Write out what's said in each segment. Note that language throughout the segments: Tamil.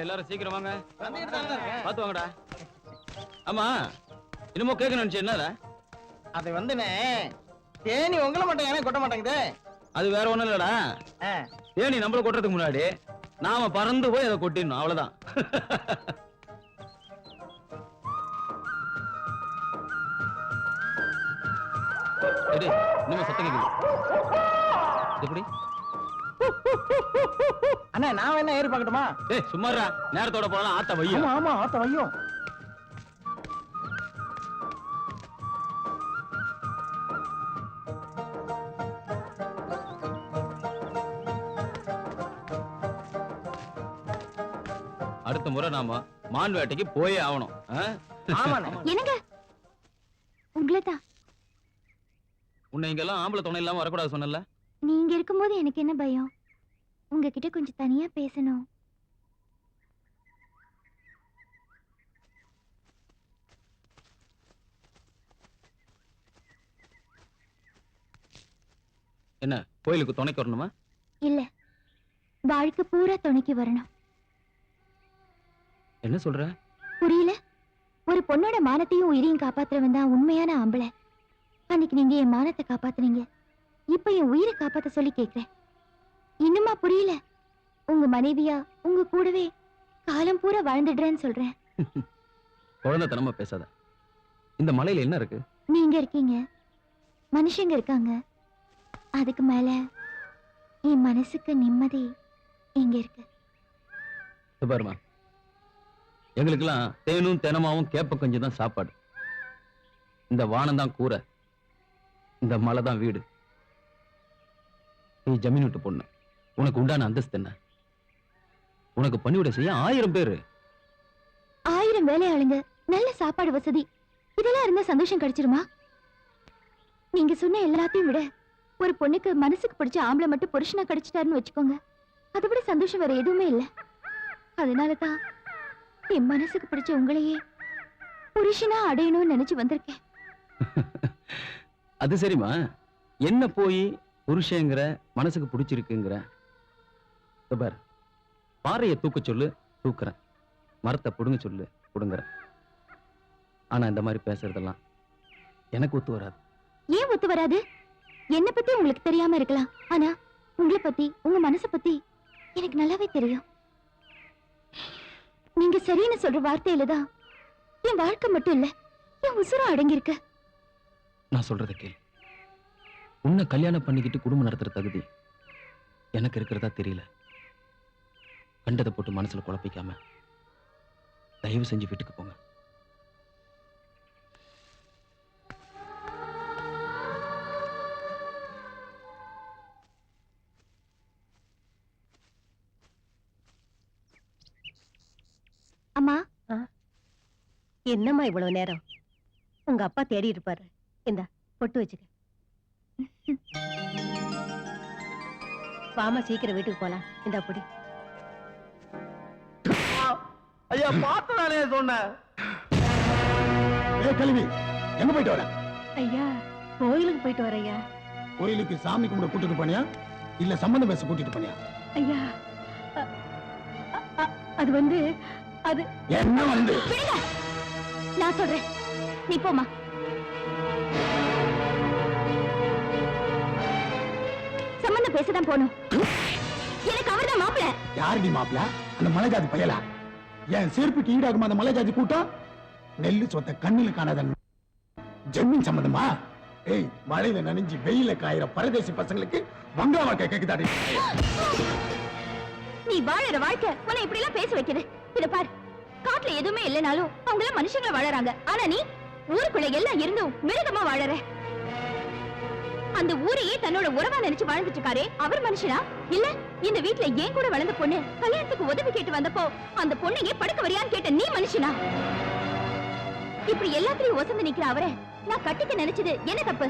எல்லாரும் சீக்கிரம் வாங்க. பாத்து வாங்கடா. ஆமா, என்னமோ கேட்க நினைச்சு என்னடா? அது வந்துனே தேனி உங்களை மட்டும் ஏன்னா கொட்ட மாட்டேங்குது. அது வேற ஒண்ணும் இல்லடா. தேனி நம்மள கொட்டுறதுக்கு முன்னாடி நாம பறந்து போய் அதை கொட்டிடணும், அவ்வளவுதான். இன்னும் சத்தம் கேக்குது. எப்படி அண்ணா நான் என்ன ஏறி பார்க்கட்டுமா? ஏய் சும்மாடா, நேரத்தோட போலாம். ஆத்த வையும். ஆமா ஆத்த வையும். அடுத்த முறை நாம மான் வேட்டைக்கு போயே ஆகணும். என்னங்க உங்களதான் உன்னை இங்கெல்லாம் ஆம்பளை துணை இல்லாம வரக்கூடாது சொன்னல. நீங்க இருக்கும்போது எனக்கு என்ன பயம்? உங்ககிட்ட கொஞ்சம் தனியா பேசணும். என்ன கோயிலுக்கு துணைக்கு வரணுமா? இல்ல, வாழ்க்கை பூரா துணைக்கு வரணும். என்ன சொல்ற? புரியல? ஒரு பொண்ணோட மானத்தையும் உயிரையும் காப்பாத்துறவன் தான் உண்மையான ஆம்பளை. அன்னைக்கு நீங்க என் மானத்தை காப்பாத்துனீங்க, இப்ப என் உயிரை காப்பாத்த சொல்லி கேக்குறேன். இன்னுமா புரியல? உங்க மனைவியா உங்க கூடவே காலம் பூரா வாழ்ந்துடுறேன்னு சொல்றேன். குழந்தைத்தனமா பேசாத. இந்த மலையில என்ன இருக்கு? நீங்க இருக்கீங்க, மனுஷங்க இருக்காங்க. அதுக்கு மேல என் மனசுக்கு நிம்மதி இங்க இருக்கு. பாருமா, எங்களுக்கெல்லாம் தேனும் தெனமாவும் கேப்ப கஞ்சி தான் சாப்பாடு. இந்த வானம் தான் கூரை, இந்த மலை தான் வீடு. நீ ஜமீன் விட்டு பொண்ணு, உனக்கு உண்டான அந்தஸ்து என்ன? உனக்கு பணிவிட செய்ய 1000 பேரு, 1000 வேலையாளுங்க, நல்ல சாப்பாடு வசதி, இதெல்லாம் இருந்தா சந்தோஷம் கிடைச்சிருமா? நீங்க சொன்ன எல்லாத்தையும் விட ஒரு பொண்ணுக்கு மனசுக்கு பிடிச்ச ஆம்பளை மட்டும் புருஷனா கிடைச்சிட்டாருன்னு வச்சுக்கோங்க, அதை விட சந்தோஷம் வேற எதுவுமே இல்ல. அதனாலதான் என் மனசுக்கு பிடிச்ச உங்களையே புருஷனா அடையணும்னு நினைச்சு வந்திருக்கேன். அது சரிமா, என்ன போய் புருஷங்கிற, மனசுக்கு பிடிச்சிருக்குங்கிற? பார், பாறையை தூக்க சொல்லு தூக்குறேன், மரத்தை புடுங்க சொல்லு புடுங்குறேன். ஆனா இந்த மாதிரி பேசுறதெல்லாம் எனக்கு ஒத்து வராது. ஏன் ஒத்து வராது? என்ன பத்தி உங்களுக்கு தெரியாம இருக்கலாம், ஆனா உங்களை பத்தி, உங்க மனசை பத்தி எனக்கு நல்லாவே தெரியும். நீங்க சரின்னு சொல்ற வார்த்தையில தான் என் வாழ்க்கை மட்டும் இல்ல, என் உசுரம் அடங்கியிருக்க. நான் சொல்றத கேள். உன்னை கல்யாணம் பண்ணிக்கிட்டு குடும்பம் நடத்துற தகுதி எனக்கு இருக்கிறதா தெரியல. கண்டதை போட்டு மனசுல குழப்பிக்காம தயவு செஞ்சு வீட்டுக்கு போங்க. அம்மா, என்னம்மா இவ்வளவு நேரம்? உங்க அப்பா தேடி இருப்பாரு. இந்த பொட்டு வச்சுக்க. வாமா, சீக்கிரம் வீட்டுக்கு போலாம். இந்த அப்படி. ஐயா பார்த்ததானே சொன்னேன். கல்வி எங்க போயிட்டு வர? ஐயா கோயிலுக்கு போயிட்டு வரையா. கோயிலுக்கு சாமி கும்பிட கூட்டிட்டு போனியா இல்ல சம்பந்தம் பேச கூட்டிட்டு போனியா? ஐயா அது வந்து அது என்ன வந்து? நான் சொல்றேன், நீ போமா. சம்பந்தம் பேசதான் போகணும். எனக்கு அவர்தான் மாப்பிள்ள. யாருடி மாப்பிள்ள? அந்த மலைஜாதி பயலா? என் சேர்ப்புக்கு ஈடாகுமா அந்த மலைஜாதி கூட்டம்? நெல்லு சொத்த கண்ணில காணாத ஜமீன் சம்பந்தமா? ஏய், மழையில நனைஞ்சு வெயில காயிற பரதேசி பசங்களுக்கு வங்கா வாழ்க்கை கேக்குதாடி? நீ வாழற வாழ்க்கை உன்னை இப்படி எல்லாம் பேச வைக்குது. இத பாரு, காட்டுல எதுவுமே இல்லைனாலும் அவங்கள மனுஷங்க வாழறாங்க. ஆனா நீ ஊருக்குள்ள எல்லாம் இருந்தும் மிருகமா வாழற. அந்த ஊரையே தன்னோட உறவா நினைச்சு வாழ்ந்துட்டு இருக்காரே, அவர் மனுஷனா? இல்ல இந்த வீட்டுல ஏன் கூட வளர்ந்த பொண்ணு கல்யாணத்துக்கு உதவி கேட்டு வந்தப்போ அந்த பொண்ணையே படுக்க வரியான்னு கேட்ட நீ மனுஷனா? இப்படி எல்லாத்தையும் ஒசந்து நிக்கிற அவரை நான் கட்டிக்க நினைச்சது என்ன தப்பு?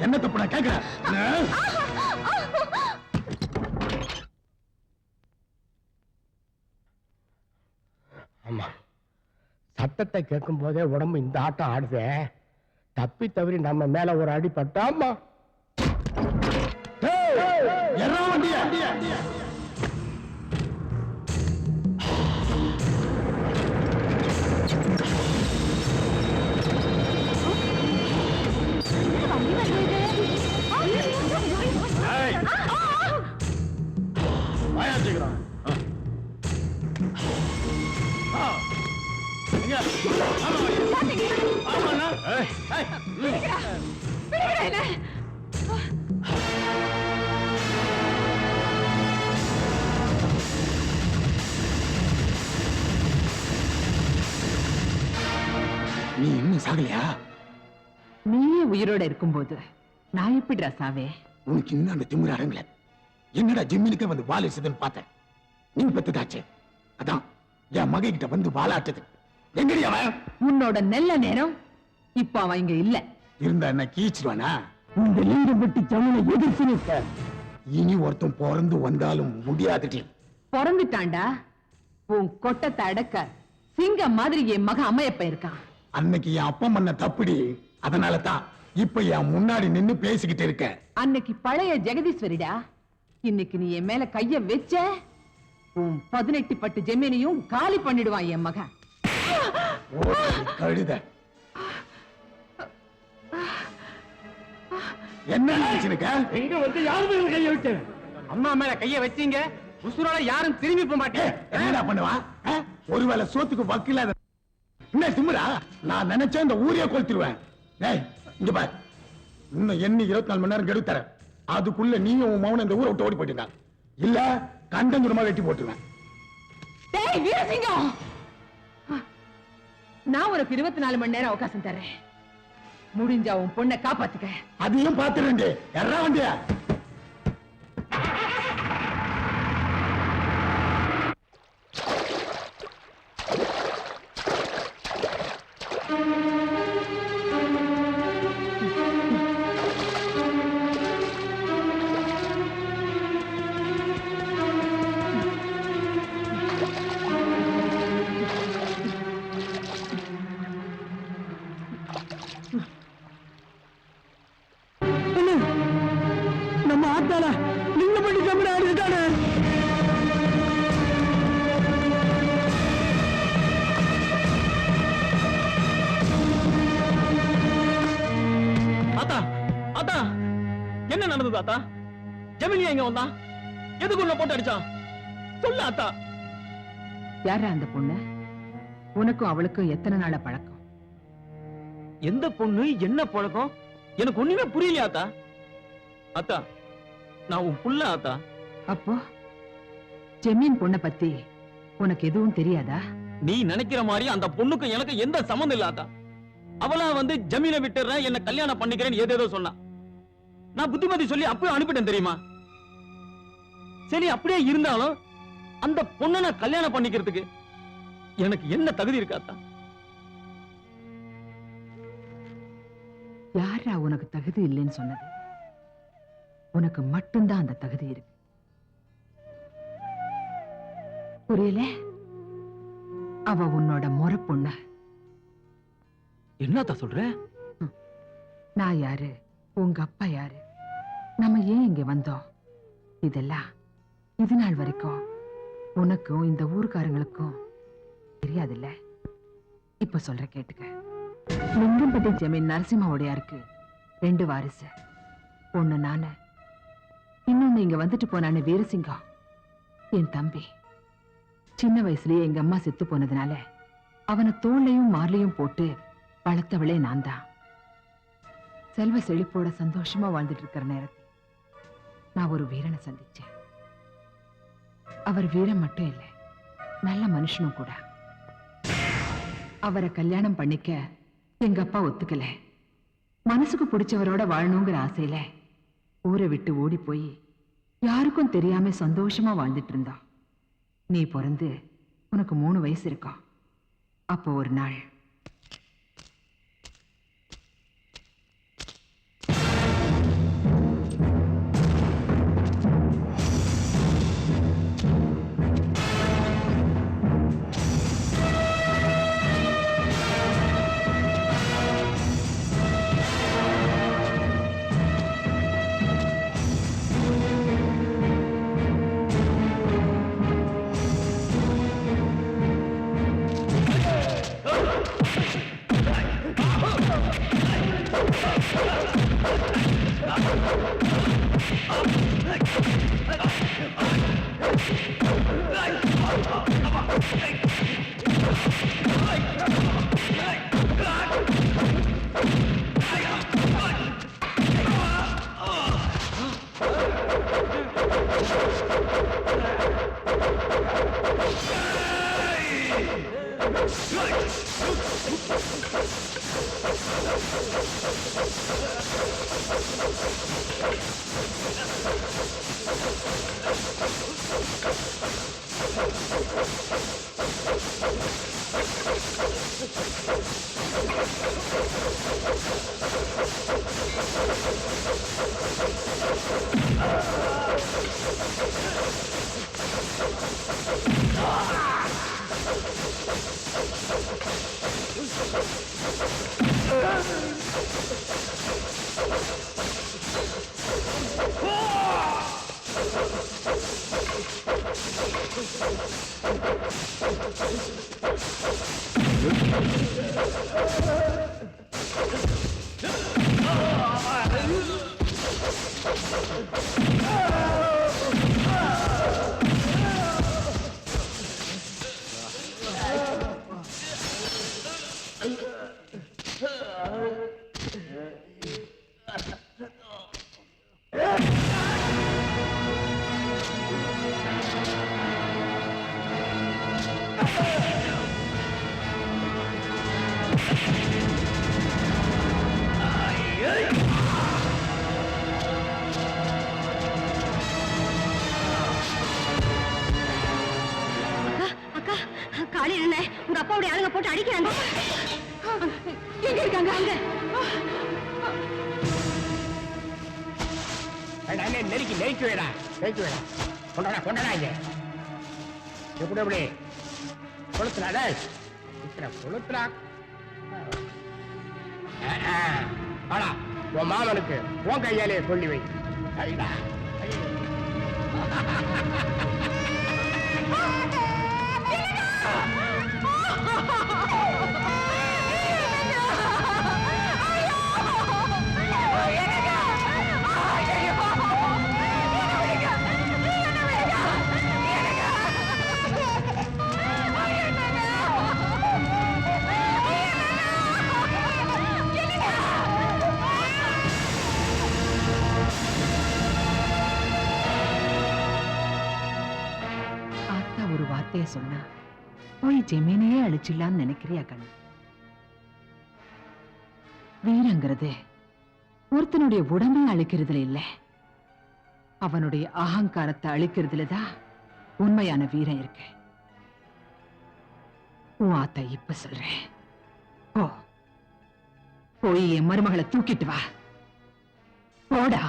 என்ன தப்பு நான் கேக்குறேன். ஆமா, சத்தத்தை கேட்கும் போதே உடம்பு இந்த ஆட்டம் ஆடுதே. தப்பி தவறி நம்ம மேல ஒரு அடி பட்டாமா. வாயா சீக்கிரம். எங்க? ஆமாண்ணா. நீ இன்னும் சாகலையா? நீயே உயிரோட இருக்கும்போது நான் எப்படி சாவே? உனக்கு இன்னும் அந்த திமிர அடங்கல. என்னடா ஜிம்மினுக்கு வந்து வால் வச்சதுன்னு பார்த்தேன். நீ பெத்துதாச்சே, அதான் என் மகை கிட்ட வந்து வாலாட்டுது. எங்கடி அவன்? உன்னோட நல்ல நேரம் இப்ப அவன் இங்க இல்ல. இருந்தா என்ன கீச்சிருவானா? இந்த ஈடுபட்டு தமிழை எதிர்த்து நிற்க இனி ஒருத்தன் பிறந்து வந்தாலும் முடியாதுடி. பிறந்துட்டான்டா. உன் கொட்டத்தை அடக்க சிங்கம் மாதிரி என் மகன் அம்மையப்ப இருக்கான். அன்னைக்கு என் அப்பா பண்ண தப்புடி. அதனால தான் இப்ப என் முன்னாடி நின்னு பேசிக்கிட்டு இருக்க. அன்னைக்கு பழைய ஜெகதீஸ்வரிடா. இன்னைக்கு நீ என் மேல கைய வச்ச உன் 18 பட்டு ஜெமீனையும் காலி பண்ணிடுவான் என் மகன். கழுத என்ன நினைச்சுக்க? எங்க வந்து யாரு மேல கைய வச்ச? அம்மா மேல கைய வச்சீங்க, உசுரோட யாரும் திரும்பி போக மாட்டேன். என்னடா பண்ணுவா? ஒருவேளை சோத்துக்கு வக்கில என்ன திமிரா? நான் நினைச்சேன் இந்த ஊரையே கொளுத்திடுவேன். ஏய் இங்க பாரு, இன்னும் எண்ணி 24 மணி நேரம் கெடு தரேன். அதுக்குள்ள நீயும் உன் மௌனம் இந்த ஊரை விட்டு ஓடி போயிட்டீங்க. இல்ல கண்டங்குடமா வெட்டி போட்டுருவேன். டேய் வீரசிங்கம், நான் உனக்கு 24 மணி நேரம் அவகாசம் தரேன். முடிஞ்சா உன் பொண்ணை காப்பாத்துக்க. அதையும் பாத்துறேன். எறா வண்டியா? நம்ம ஆத்தால நீங்க பண்ணி கம்பெனி அடிச்சுட்டானே. ஆத்தா ஆத்தா என்ன நடந்தது ஆத்தா? ஜெமினி எங்க வந்தா? எதுக்குள்ள போட்டு அடிச்சான்? சொல்லு ஆத்தா. யாரா அந்த பொண்ணு? உனக்கும் அவளுக்கும் எத்தனை நாள பழக்கம்? எந்த பொண்ணு என்ன பழக்கம் எனக்கு ஒண்ணுமே புரியலையா ஆத்தா? ஆத்தா நான் உன் புள்ள ஆத்தா. அப்போ ஜெமீன் பொண்ண பத்தி உனக்கு எதுவும் தெரியாதா? நீ நினைக்கிற மாதிரி அந்த பொண்ணுக்கு எனக்கு எந்த சம்மந்தம் இல்ல ஆத்தா. அவளா வந்து ஜமீனை விட்டுறேன், என்ன கல்யாணம் பண்ணிக்கிறேன்னு ஏதேதோ சொன்னா. நான் புத்திமதி சொல்லி அப்படியே அனுப்பிட்டேன் தெரியுமா? சரி அப்படியே இருந்தாலும் அந்த பொண்ணை நான் கல்யாணம் பண்ணிக்கிறதுக்கு எனக்கு என்ன தகுதி இருக்காத்தா? யாரா உனக்கு தகுதி இல்லைன்னு சொன்னது? உனக்கு மட்டும்தான் அந்த தகுதி இருக்கு. புரியல? அவ உன்னோட முறை பொண்ணு. என்னத்தா சொல்ற? நான் யாரு, உங்க அப்பா யாரு, நம்ம ஏன் இங்க வந்தோம், இதெல்லாம் இது நாள் வரைக்கும் உனக்கும் இந்த ஊர்க்காரங்களுக்கும் தெரியாதுல்ல. இப்ப சொல்ற கேட்டுக்க. லிங்கம்பட்டி ஜமீன் நரசிம்மாவுடையாருக்கு 2 வாரிசு. ஒண்ணு நானு, இன்னொன்னு இங்க வந்துட்டு போனானு வீரசிங்கம் என் தம்பி. சின்ன வயசுலயே எங்க அம்மா செத்து போனதுனால அவனை தோல்லையும் மார்லையும் போட்டு வளர்த்தவளே நான் தான். செல்வ செழிப்போட சந்தோஷமா வாழ்ந்துட்டு இருக்கிற நேரத்தில் நான் ஒரு வீரனை சந்திச்சேன். அவர் வீரன் மட்டும் இல்லை, நல்ல மனுஷனும் கூட. அவரை கல்யாணம் பண்ணிக்க எங்க அப்பா ஒத்துக்கல. மனசுக்கு பிடிச்சவரோட வாழணுங்கிற ஆசையில ஊரை விட்டு ஓடி போய் யாருக்கும் தெரியாம சந்தோஷமா வாழ்ந்துட்டு இருந்தான். நீ பிறந்து உனக்கு 3 வயசு இருக்கும். அப்போ ஒரு நாள் அக்கா காலையில என்ன உங்க அப்பாவுடைய ஆளுங்க போட்டு அடிக்கிறாங்க. எங்க இருக்காங்க? அங்க நெருக்கி நெருக்கி வேடா நெருக்கி வேடா கொண்டாடா கொண்டாடா இங்க எப்படி எப்படி கொளுத்துறாடா இத்தனை கொளுத்துறா ஆடா உன் மாமனுக்கு உன் கையாலே சொல்லி வை சரிடா ஒரு வார்த்தைய சொன்னா போய் ஜெமீனையே அழிச்சிடலான்னு நினைக்கிறியா கண்ணு? வீரங்கிறது ஒருத்தனுடைய உடம்பை அழிக்கிறதுல இல்ல, அவனுடைய அகங்காரத்தை அழிக்கிறதுலதான் உண்மையான வீரம் இருக்கு. உன் ஆத்தா இப்ப சொல்றேன், போ போய் என் மருமகளை தூக்கிட்டு வா, போடா.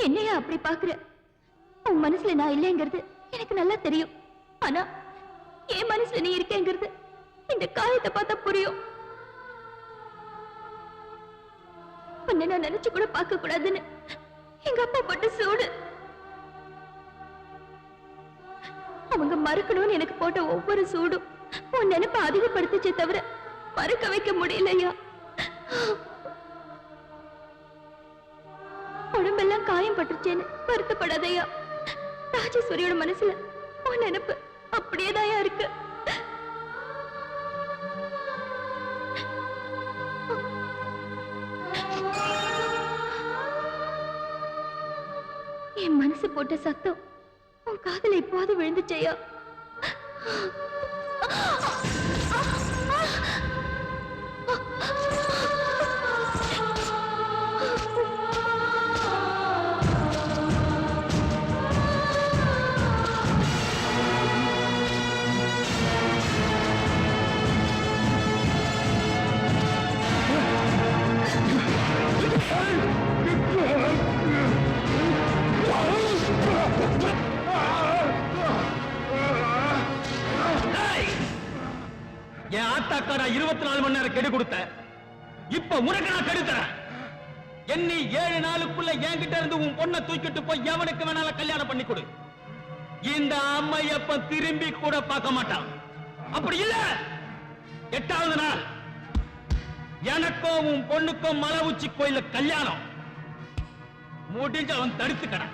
என்னையா அப்படி பாக்குற? உன் மனசுல நான் இல்லைங்கிறது எனக்கு நல்லா தெரியும். ஆனா என் மனசுல நீ இருக்கேங்கிறது இந்த காயத்தை பார்த்தா புரியும். உன்னை நான் நினைச்சு கூட பார்க்க கூடாதுன்னு எங்க அப்பா போட்ட சூடு. அவங்க மறக்கணும்னு எனக்கு போட்ட ஒவ்வொரு சூடும் உன் நினைப்ப அதிகப்படுத்துச்சே தவிர மறக்க வைக்க முடியலையா? உடம்பெல்லாம் காயம் பட்டுச்சேன்னு வருத்தப்படாதையா. ராஜேஸ்வரியோட மனசுல உன் நினைப்பு அப்படியேதாயா இருக்கு. என் மனசு போட்ட சத்தம் உன் காதுல இப்போது விழுந்துச்சையா? என் ஆத்தாக்காரா 24 மணி நேரம் கெடு கொடுத்த. இப்ப உனக்கு நான் கெடுத்தறேன். என்னை 7 நாளுக்குள்ள என்கிட்ட இருந்து உன் பொண்ணை தூக்கிட்டு போய் எவனுக்கு வேணாலும் கல்யாணம் பண்ணி கொடு. இந்த அம்மையப்ப திரும்பி கூட பார்க்க மாட்டான். அப்படி இல்ல 8வது நாள் எனக்கும் உன் பொண்ணுக்கும் மலை உச்சி கோயில கல்யாணம் முடிஞ்ச அவன் தடுத்துக்கடா.